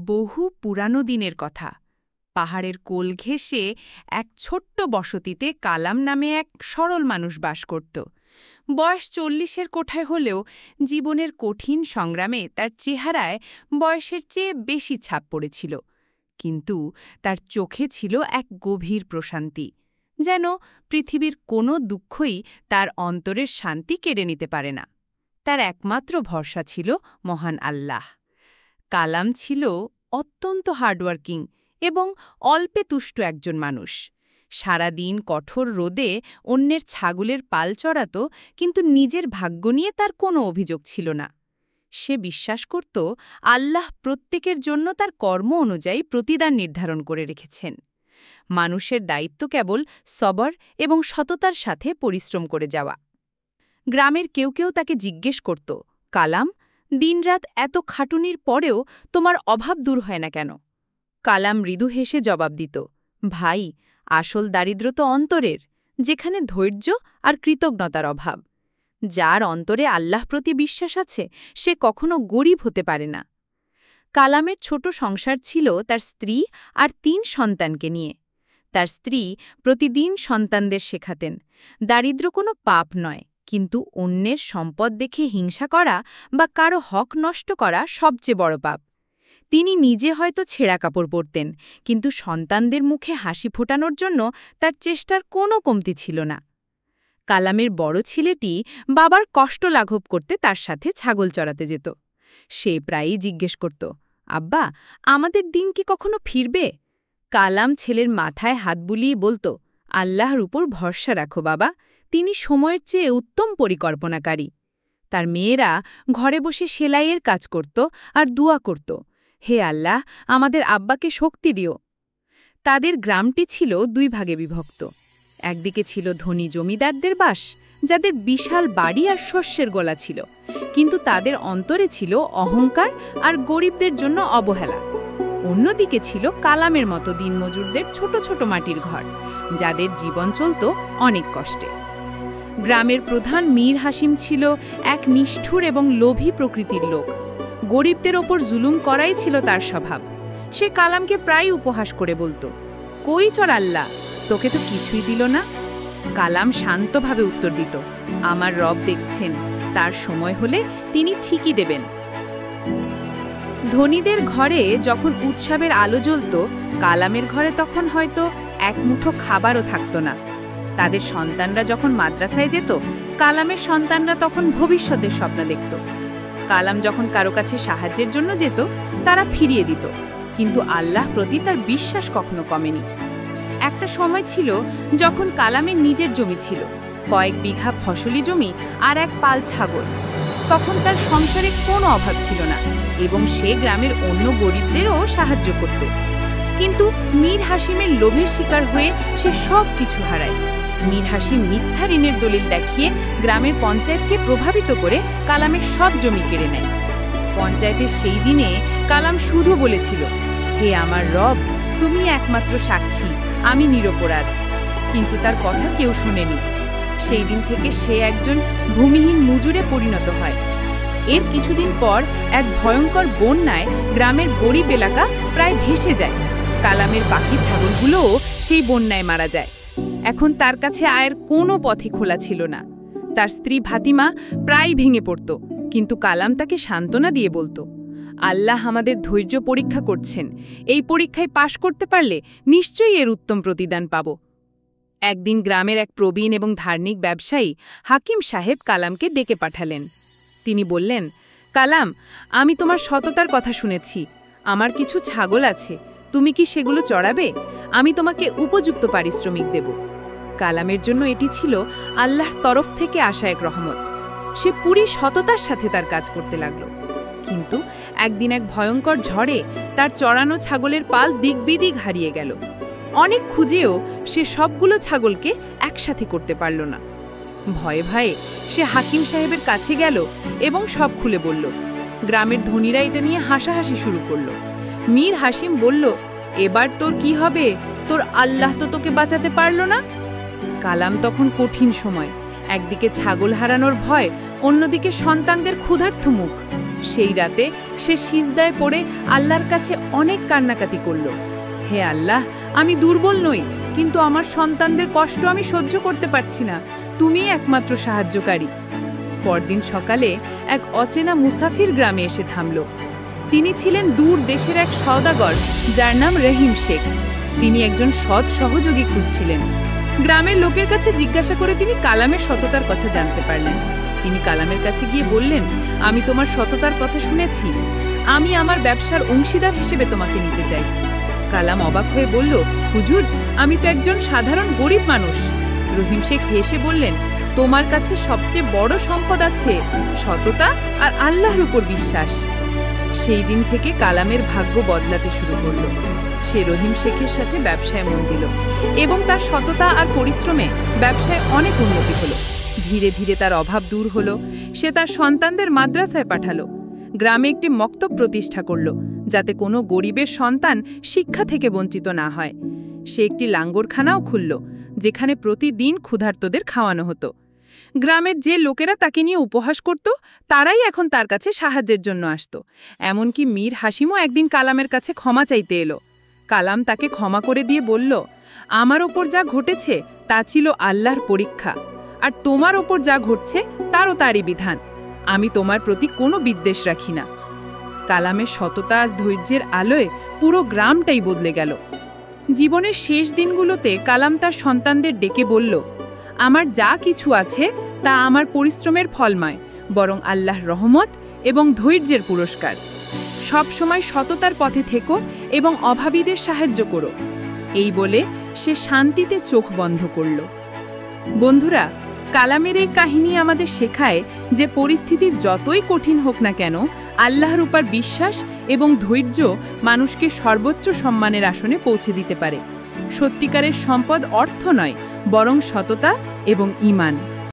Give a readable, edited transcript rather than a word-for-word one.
বহু পুরানো দিনের কথা। পাহাড়ের কোল ঘেঁষে এক ছোট্ট বসতিতে কালাম নামে এক সরল মানুষ বাস করত। বয়স ৪০-এর কোঠায় হলেও জীবনের কঠিন সংগ্রামে তার চেহারায় বয়সের চেয়ে বেশি ছাপ পড়েছিল। কিন্তু তার চোখে ছিল এক গভীর প্রশান্তি, যেন পৃথিবীর কোনো দুঃখই তার অন্তরের শান্তি কেড়ে নিতে পারে না। তার একমাত্র ভরসা ছিল মহান আল্লাহ। কালাম ছিল অত্যন্ত হার্ডওয়ার্কিং এবং অল্পে তুষ্ট একজন মানুষ। সারাদিন কঠোর রোদে অন্যের ছাগলের পাল চড়াত, কিন্তু নিজের ভাগ্য নিয়ে তার কোনো অভিযোগ ছিল না। সে বিশ্বাস করত আল্লাহ প্রত্যেকের জন্য তার কর্ম অনুযায়ী প্রতিদান নির্ধারণ করে রেখেছেন। মানুষের দায়িত্ব কেবল সবর এবং সততার সাথে পরিশ্রম করে যাওয়া। গ্রামের কেউ কেউ তাকে জিজ্ঞেস করত, কালাম, দিনরাত এত খাটুনির পরেও তোমার অভাব দূর হয় না কেন? কালাম মৃদু হেসে জবাব দিত, ভাই, আসল দারিদ্র তো অন্তরের, যেখানে ধৈর্য আর কৃতজ্ঞতার অভাব। যার অন্তরে আল্লাহ প্রতি বিশ্বাস আছে সে কখনো গরিব হতে পারে না। কালামের ছোট সংসার ছিল তার স্ত্রী আর ৩ সন্তানকে নিয়ে। তার স্ত্রী প্রতিদিন সন্তানদের শেখাতেন, দারিদ্র কোনো পাপ নয়, কিন্তু অন্যের সম্পদ দেখে হিংসা করা বা কারো হক নষ্ট করা সবচেয়ে বড় পাপ। তিনি নিজে হয়তো ছেঁড়া কাপড় পরতেন, কিন্তু সন্তানদের মুখে হাসি ফোটানোর জন্য তার চেষ্টার কোনো কমতি ছিল না। কালামের বড় ছেলেটি বাবার কষ্ট লাঘব করতে তার সাথে ছাগল চড়াতে যেত। সে প্রায়ই জিজ্ঞেস করত, আব্বা, আমাদের দিন কি কখনো ফিরবে? কালাম ছেলের মাথায় হাত বুলিয়ে বলত, আল্লাহর উপর ভরসা রাখো বাবা, তিনি সময়ের চেয়ে উত্তম পরিকল্পনাকারী। তার মেয়েরা ঘরে বসে সেলাইয়ের কাজ করত আর দুয়া করত, হে আল্লাহ, আমাদের আব্বাকে শক্তি দিও। তাদের গ্রামটি ছিল 2 ভাগে বিভক্ত। একদিকে ছিল ধনী জমিদারদের বাস, যাদের বিশাল বাড়ি আর শস্যের গোলা ছিল, কিন্তু তাদের অন্তরে ছিল অহংকার আর গরিবদের জন্য অবহেলা। অন্যদিকে ছিল কালামের মতো দিনমজুরদের ছোট ছোট মাটির ঘর, যাদের জীবন চলত অনেক কষ্টে। গ্রামের প্রধান মীর হাসিম ছিল এক নিষ্ঠুর এবং লোভী প্রকৃতির লোক। গরিবদের ওপর জুলুম করাই ছিল তার স্বভাব। সে কালামকে প্রায় উপহাস করে বলত, কই চর আল্লাহ, তোকে তো কিছুই দিল না। কালাম শান্তভাবে উত্তর দিত, আমার রব দেখছেন, তার সময় হলে তিনি ঠিকই দেবেন। ধনীদের ঘরে যখন উৎসবের আলো জ্বলত, কালামের ঘরে তখন হয়তো এক মুঠো খাবারও থাকত না। তাদের সন্তানরা যখন মাদ্রাসায় যেত, কালামের সন্তানরা তখন ভবিষ্যতের স্বপ্ন দেখত। কালাম যখন কারো কাছে সাহায্যের জন্য যেত, তারা ফিরিয়ে দিত, কিন্তু আল্লাহ প্রতি তার বিশ্বাস কখনো কমেনি। একটা সময় ছিল যখন কালামের নিজের জমি ছিল, কয়েক বিঘা ফসলি জমি আর এক পাল ছাগল। তখন তার সংসারে কোনো অভাব ছিল না এবং সে গ্রামের অন্য গরিবদেরও সাহায্য করত। কিন্তু মীর হাসিমের লোভের শিকার হয়ে সে সব কিছু হারায়। মীর হাসিম মিথ্যা ঋণের দলিল দেখিয়ে গ্রামের পঞ্চায়েতকে প্রভাবিত করে কালামের সব জমি কেড়ে নেয়। পঞ্চায়েতের সেই দিনে কালাম শুধু বলেছিল, হে আমার রব, তুমি একমাত্র সাক্ষী, আমি নিরপরাধ। কিন্তু তার কথা কেউ শোনেনি। সেই দিন থেকে সে একজন ভূমিহীন মজুরে পরিণত হয়। এর কিছুদিন পর এক ভয়ঙ্কর বন্যায় গ্রামের গরিব এলাকা প্রায় ভেসে যায়। কালামের বাকি ছাগলগুলোও সেই বন্যায় মারা যায়। এখন তার কাছে আয়ের কোনো পথই খোলা ছিল না। তার স্ত্রী ফাতিমা প্রায় ভেঙে পড়ত, কিন্তু কালাম তাকে সান্ত্বনা দিয়ে বলত, আল্লাহ আমাদের ধৈর্য পরীক্ষা করছেন, এই পরীক্ষায় পাশ করতে পারলে নিশ্চয়ই এর উত্তম প্রতিদান পাব। একদিন গ্রামের এক প্রবীণ এবং ধার্মিক ব্যবসায়ী হাকিম সাহেব কালামকে ডেকে পাঠালেন। তিনি বললেন, কালাম, আমি তোমার সততার কথা শুনেছি। আমার কিছু ছাগল আছে, তুমি কি সেগুলো চড়াবে? আমি তোমাকে উপযুক্ত পারিশ্রমিক দেব। কালামের জন্য এটি ছিল আল্লাহর তরফ থেকে আসা এক রহমত। সে পুরি সততার সাথে তার কাজ করতে লাগল। কিন্তু একদিন এক ভয়ঙ্কর ঝড়ে তার চড়ানো ছাগলের পাল দিকবিদিক হারিয়ে গেল। অনেক খুঁজেও সে সবগুলো ছাগলকে একসাথে করতে পারল না। ভয়ে ভয়ে সে হাকিম সাহেবের কাছে গেল এবং সব খুলে বলল। গ্রামের ধনীরা এটা নিয়ে হাসাহাসি শুরু করল। মীর হাসিম বলল, এবার তোর কি হবে? তোর আল্লাহ তো তোকে বাঁচাতে পারল না। কালাম তখন কঠিন সময়, একদিকে ছাগল হারানোর ভয়, অন্যদিকে সন্তানদের ক্ষুধার্ত মুখ। সেই রাতে সে সিজদায় পড়ে আল্লাহর কাছে অনেক কান্নাকাটি করল। হে আল্লাহ, আমি দুর্বল নই, কিন্তু আমার সন্তানদের কষ্ট আমি সহ্য করতে পারছি না। তুমিই একমাত্র সাহায্যকারী। পরদিন সকালে এক অচেনা মুসাফির গ্রামে এসে থামল। তিনি ছিলেন দূর দেশের এক সওদাগর, যার নাম রহিম শেখ। তিনি একজন সৎ সহযোগী খুঁজছিলেন। গ্রামের লোকের কাছে জিজ্ঞাসা করে তিনি কালামের সততার কথা জানতে পারলেন। তিনি কালামের কাছে গিয়ে বললেন, আমি তোমার সততার কথা শুনেছি, আমি আমার ব্যবসার অংশীদার হিসেবে তোমাকে নিতে চাই। কালাম অবাক হয়ে বলল, হুজুর, আমি তো একজন সাধারণ গরিব মানুষ। রহিম শেখ হেসে বললেন, তোমার কাছে সবচেয়ে বড় সম্পদ আছে সততা আর আল্লাহর উপর বিশ্বাস। সেই দিন থেকে কালামের ভাগ্য বদলাতে শুরু করল। সে রহিম শেখের সাথে ব্যবসায় মন দিল এবং তার সততা আর পরিশ্রমে ব্যবসায় অনেক উন্নতি হলো। ধীরে ধীরে তার অভাব দূর হলো। সে তার সন্তানদের মাদ্রাসায় পাঠালো। গ্রামে একটি মক্তব প্রতিষ্ঠা করল, যাতে কোনো গরিবের সন্তান শিক্ষা থেকে বঞ্চিত না হয়। সে একটি লাঙ্গরখানাও খুলল, যেখানে প্রতিদিন ক্ষুধার্তদের খাওয়ানো হতো। গ্রামের যে লোকেরা তাকে নিয়ে উপহাস করত, তারাই এখন তার কাছে সাহায্যের জন্য আসত। এমনকি মীর হাসিমও একদিন কালামের কাছে ক্ষমা চাইতে এলো। কালাম তাকে ক্ষমা করে দিয়ে বলল, আমার ওপর যা ঘটেছে তা ছিল আল্লাহর পরীক্ষা, আর তোমার ওপর যা ঘটছে তারও তারই বিধান। আমি তোমার প্রতি কোনো বিদ্বেষ রাখি না। কালামের সততা আর ধৈর্যের আলোয় পুরো গ্রামটাই বদলে গেল। জীবনের শেষ দিনগুলোতে কালাম তার সন্তানদের ডেকে বলল, আমার যা কিছু আছে তা আমার পরিশ্রমের ফল নয়, বরং আল্লাহর রহমত এবং ধৈর্যের পুরস্কার। সব সময় সততার পথে থেকো এবং অভাবীদের সাহায্য করো। এই বলে সে শান্তিতে চোখ বন্ধ করল। বন্ধুরা, কালামের এই কাহিনী আমাদের শেখায় যে পরিস্থিতি যতই কঠিন হোক না কেন, আল্লাহর উপর বিশ্বাস এবং ধৈর্য মানুষকে সর্বোচ্চ সম্মানের আসনে পৌঁছে দিতে পারে। সত্যিকারের সম্পদ অর্থ নয়, বরং সততা এবং ঈমান।